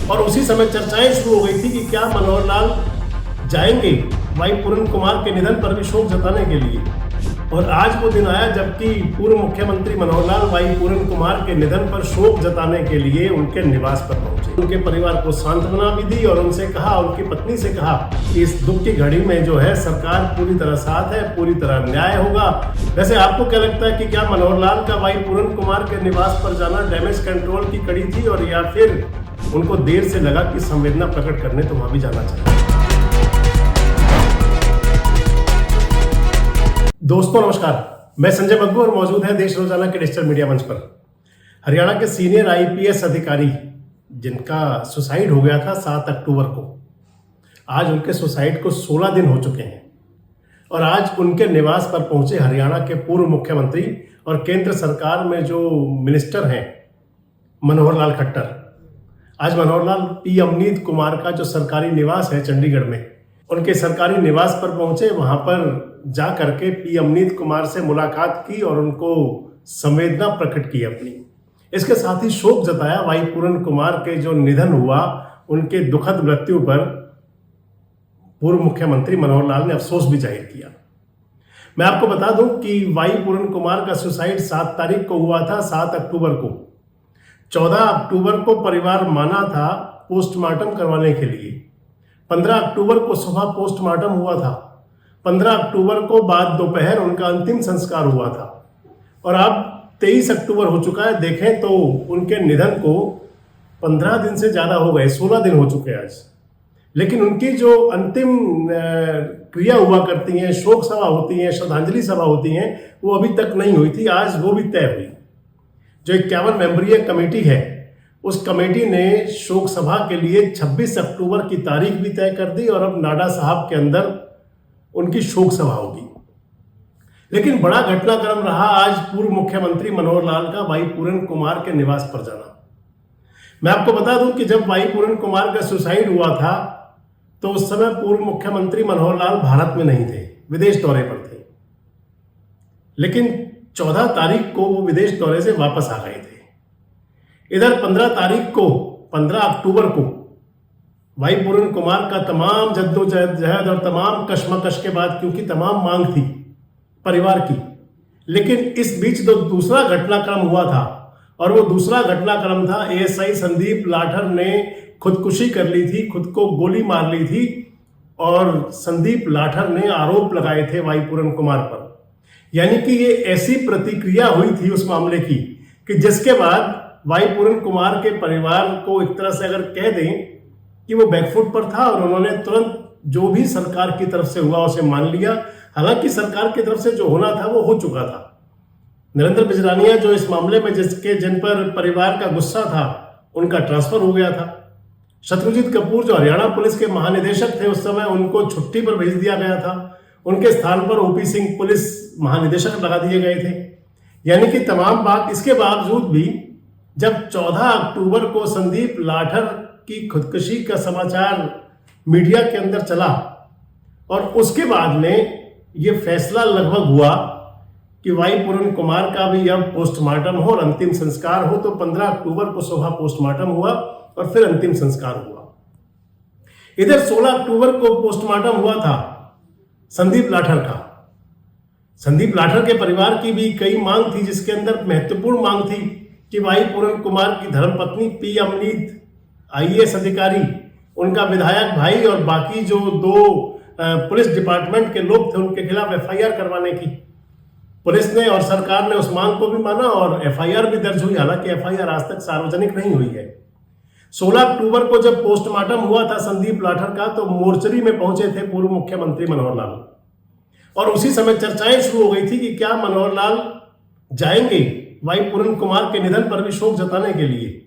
और उसी समय चर्चाएं शुरू हो गई थी कि क्या मनोहर लाल जाएंगे भाई पूरन कुमार के निधन पर भी शोक जताने के लिए। और आज वो दिन आया जबकि पूर्व मुख्यमंत्री मनोहर लाल भाई पूरन कुमार के निधन पर शोक जताने के लिए उनके निवास पर पहुंचे। उनके परिवार को सांत्वना भी दी और उनसे कहा, उनकी पत्नी से कहा कि इस दुख की घड़ी में जो है सरकार पूरी तरह साथ है, पूरी तरह न्याय होगा। वैसे आपको क्या लगता है कि क्या मनोहर लाल का भाई पूरन कुमार के निवास पर जाना डैमेज कंट्रोल की कड़ी थी, और या फिर उनको देर से लगा कि संवेदना प्रकट करने तो वहां भी जाना चाहिए। दोस्तों नमस्कार, मैं संजय बग्गू और मौजूद है देश रोजाना के डिजिटल मीडिया मंच पर। हरियाणा के सीनियर आईपीएस अधिकारी जिनका सुसाइड हो गया था 7 अक्टूबर को, आज उनके सुसाइड को 16 दिन हो चुके हैं और आज उनके निवास पर पहुंचे हरियाणा के पूर्व मुख्यमंत्री और केंद्र सरकार में जो मिनिस्टर हैं मनोहर लाल खट्टर। आज मनोहर लाल पी अमनीत कुमार का जो सरकारी निवास है चंडीगढ़ में, उनके सरकारी निवास पर पहुंचे। वहां पर जा करके पी अमनीत कुमार से मुलाकात की और उनको संवेदना प्रकट की अपनी। इसके साथ ही शोक जताया भाई पूरन कुमार के जो निधन हुआ, उनके दुखद मृत्यु पर पूर्व मुख्यमंत्री मनोहर लाल ने अफसोस भी जाहिर किया। मैं आपको बता दूं कि भाई पूरन कुमार का सुसाइड 7 तारीख को हुआ था, 7 अक्टूबर को। 14 अक्टूबर को परिवार माना था पोस्टमार्टम करवाने के लिए। 15 अक्टूबर को सुबह पोस्टमार्टम हुआ था। 15 अक्टूबर को बाद दोपहर उनका अंतिम संस्कार हुआ था और अब 23 अक्टूबर हो चुका है। देखें तो उनके निधन को 15 दिन से ज़्यादा हो गए, 16 दिन हो चुके हैं आज। लेकिन उनकी जो अंतिम क्रिया हुआ करती हैं, शोक सभा होती हैं, श्रद्धांजलि सभा होती हैं, वो अभी तक नहीं हुई थी। आज वो भी तय हुई। जो 51 मेंबरीय कमेटी है, उस कमेटी ने शोक सभा के लिए 26 अक्टूबर की तारीख भी तय कर दी और अब नाडा साहब के अंदर उनकी शोक सभा होगी। लेकिन बड़ा घटनाक्रम रहा आज पूर्व मुख्यमंत्री मनोहर लाल का भाई पूरन कुमार के निवास पर जाना। मैं आपको बता दूं कि जब भाई पूरन कुमार का सुसाइड हुआ था तो उस समय पूर्व मुख्यमंत्री मनोहर लाल भारत में नहीं थे, विदेश दौरे पर थे। लेकिन 14 तारीख को वो विदेश दौरे से वापस आ गए थे। इधर 15 तारीख को, 15 अक्टूबर को भाई पूरन कुमार का तमाम जद्दोजहद और तमाम कशमकश के बाद, क्योंकि तमाम मांग थी परिवार की, लेकिन इस बीच जो दूसरा घटनाक्रम हुआ था, और वो दूसरा घटनाक्रम था एएसआई संदीप लाठर ने खुदकुशी कर ली थी, खुद को गोली मार ली थी। और संदीप लाठर ने आरोप लगाए थे भाई पूरन कुमार पर। यानी कि ये ऐसी प्रतिक्रिया हुई थी उस मामले की कि जिसके बाद भाई पूरन कुमार के परिवार को एक तरह से अगर कह दें कि वो बैकफुट पर था और उन्होंने तुरंत जो भी सरकार की तरफ से हुआ उसे मान लिया। हालांकि सरकार की तरफ से जो होना था वो हो चुका था। नरेंद्र बिजरानिया जो इस मामले में जिन पर परिवार का गुस्सा था, उनका ट्रांसफर हो गया था। शत्रुजीत कपूर जो हरियाणा पुलिस के महानिदेशक थे उस समय, उनको छुट्टी पर भेज दिया गया था। उनके स्थान पर ओपी सिंह पुलिस महानिदेशक लगा दिए गए थे। यानी कि तमाम बात, इसके बावजूद भी जब 14 अक्टूबर को संदीप लाठर की खुदकुशी का समाचार मीडिया के अंदर चला और उसके बाद में ये फैसला लगभग हुआ कि भाई पूरन कुमार का भी अब पोस्टमार्टम हो और अंतिम संस्कार हो, तो 15 अक्टूबर को सुबह पोस्टमार्टम हुआ और फिर अंतिम संस्कार हुआ। इधर 16 अक्टूबर को पोस्टमार्टम हुआ था संदीप लाठर का। संदीप लाठर के परिवार की भी कई मांग थी, जिसके अंदर महत्वपूर्ण मांग थी कि भाई पूरन कुमार की धर्मपत्नी पी अमनीत आईएएस अधिकारी, उनका विधायक भाई और बाकी जो 2 पुलिस डिपार्टमेंट के लोग थे, उनके खिलाफ एफआईआर करवाने की। पुलिस ने और सरकार ने उस मांग को भी माना और एफआईआर भी दर्ज हुई। हालांकि एफआईआर आज तक सार्वजनिक नहीं हुई है। 16 अक्टूबर को जब पोस्टमार्टम हुआ था संदीप लाठर का, तो मोर्चरी में पहुंचे थे पूर्व मुख्यमंत्री मनोहर लाल और उसी समय चर्चाएं शुरू हो गई थी कि क्या मनोहर लाल जाएंगे भाई पूरन कुमार के निधन पर भी शोक जताने के लिए।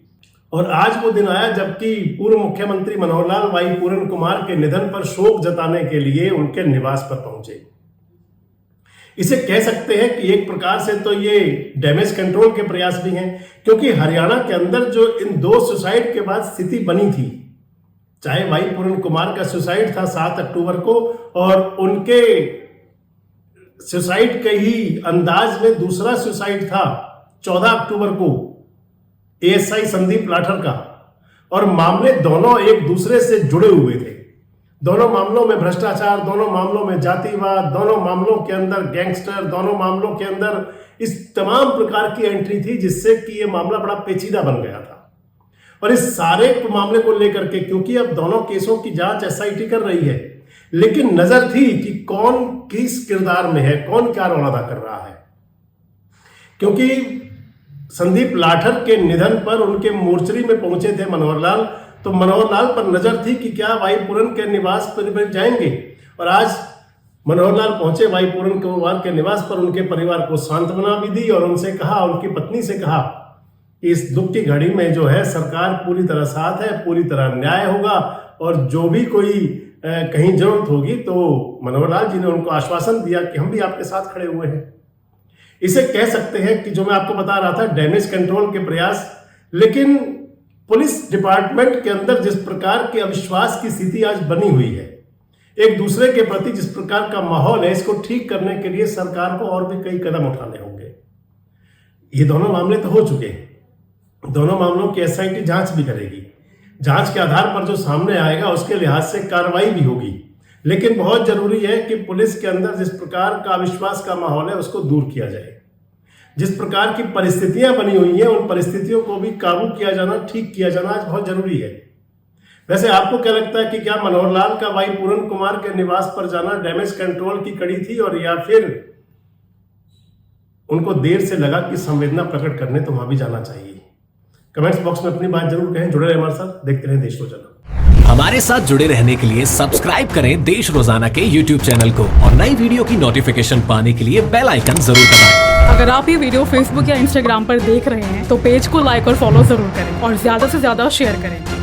और आज वो दिन आया जबकि पूर्व मुख्यमंत्री मनोहर लाल भाई पूरन कुमार के निधन पर शोक जताने के लिए उनके निवास पर पहुंचे। इसे कह सकते हैं कि एक प्रकार से तो ये डैमेज कंट्रोल के प्रयास भी हैं, क्योंकि हरियाणा के अंदर जो इन 2 सुसाइड के बाद स्थिति बनी थी, चाहे भाई पूरन कुमार का सुसाइड था 7 अक्टूबर को और उनके सुसाइड के ही अंदाज में दूसरा सुसाइड था 14 अक्टूबर को एएसआई संदीप लाठर का, और मामले दोनों एक दूसरे से जुड़े हुए थे। दोनों मामलों में भ्रष्टाचार, दोनों मामलों में जातिवाद, दोनों मामलों के अंदर गैंगस्टर, दोनों मामलों के अंदर इस तमाम प्रकार की एंट्री थी, जिससे कि ये मामला बड़ा पेचीदा बन गया था। और इस सारे मामले को लेकर के, क्योंकि अब दोनों केसों की जांच एसआईटी कर रही है, लेकिन नजर थी कि कौन किस किरदार में है, कौन क्या रोल अदा कर रहा है। क्योंकि संदीप लाठर के निधन पर उनके मोर्चरी में पहुंचे थे मनोहर लाल, तो मनोहर लाल पर नजर थी कि क्या वाई पूरन के निवास पर जाएंगे। और आज मनोहर लाल पहुंचे वाई पूरन के निवास पर, उनके परिवार को सांत्वना भी दी और उनसे कहा, उनकी पत्नी से कहा कि इस दुख की घड़ी में जो है सरकार पूरी तरह साथ है, पूरी तरह न्याय होगा, और जो भी कोई कहीं जरूरत होगी तो मनोहर लाल जी ने उनको आश्वासन दिया कि हम भी आपके साथ खड़े हुए हैं। इसे कह सकते हैं कि जो मैं आपको बता रहा था, डैमेज कंट्रोल के प्रयास। लेकिन पुलिस डिपार्टमेंट के अंदर जिस प्रकार के अविश्वास की स्थिति आज बनी हुई है, एक दूसरे के प्रति जिस प्रकार का माहौल है, इसको ठीक करने के लिए सरकार को और भी कई कदम उठाने होंगे। ये दोनों मामले तो हो चुके हैं, दोनों मामलों की एसआईटी जांच भी करेगी। जांच के आधार पर जो सामने आएगा उसके लिहाज से कार्रवाई भी होगी। लेकिन बहुत जरूरी है कि पुलिस के अंदर जिस प्रकार का अविश्वास का माहौल है उसको दूर किया जाए। जिस प्रकार की परिस्थितियां बनी हुई हैं, उन परिस्थितियों को भी काबू किया जाना, ठीक किया जाना आज बहुत जरूरी है। वैसे आपको क्या लगता है कि क्या मनोहर लाल का वाई पूरन कुमार के निवास पर जाना डैमेज कंट्रोल की कड़ी थी, और या फिर उनको देर से लगा कि संवेदना प्रकट करने तो वहां भी जाना चाहिए? कमेंट्स बॉक्स में अपनी बात जरूर कहें। जुड़े रहे हमारे साथ, देखते रहें देश रोजाना। हमारे साथ जुड़े रहने के लिए सब्सक्राइब करें देश रोजाना के YouTube चैनल को, और नई वीडियो की नोटिफिकेशन पाने के लिए बेल आइकन जरूर दबाएं। अगर आप ये वीडियो फेसबुक या इंस्टाग्राम पर देख रहे हैं तो पेज को लाइक और फॉलो जरूर करें और ज्यादा से ज्यादा शेयर करें।